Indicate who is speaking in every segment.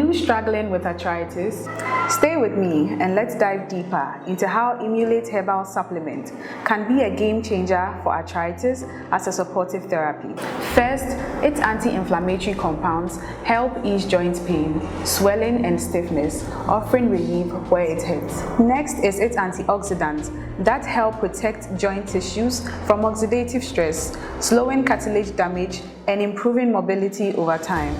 Speaker 1: you struggling with arthritis? Stay with me and let's dive deeper into how Immulate Herbal Supplement can be a game changer for arthritis as a supportive therapy. First, its anti-inflammatory compounds help ease joint pain, swelling and stiffness, offering relief where it hurts. Next is its antioxidants that help protect joint tissues from oxidative stress, slowing cartilage damage and improving mobility over time.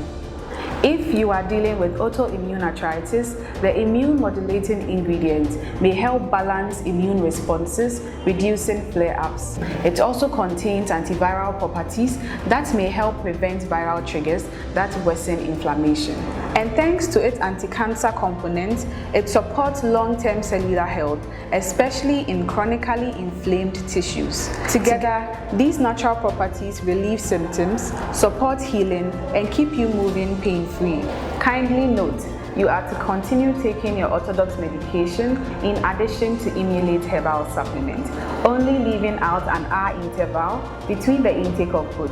Speaker 1: If you are dealing with autoimmune arthritis, the immune modulating ingredient may help balance immune responses, reducing flare-ups. It also contains antiviral properties that may help prevent viral triggers that worsen inflammation. And thanks to its anti-cancer component, it supports long-term cellular health, especially in chronically inflamed tissues. Together, these natural properties relieve symptoms, support healing, and keep you moving pain-free. Kindly note, you are to continue taking your orthodox medication in addition to Immulate Herbal Supplement, only leaving out an hour interval between the intake of food.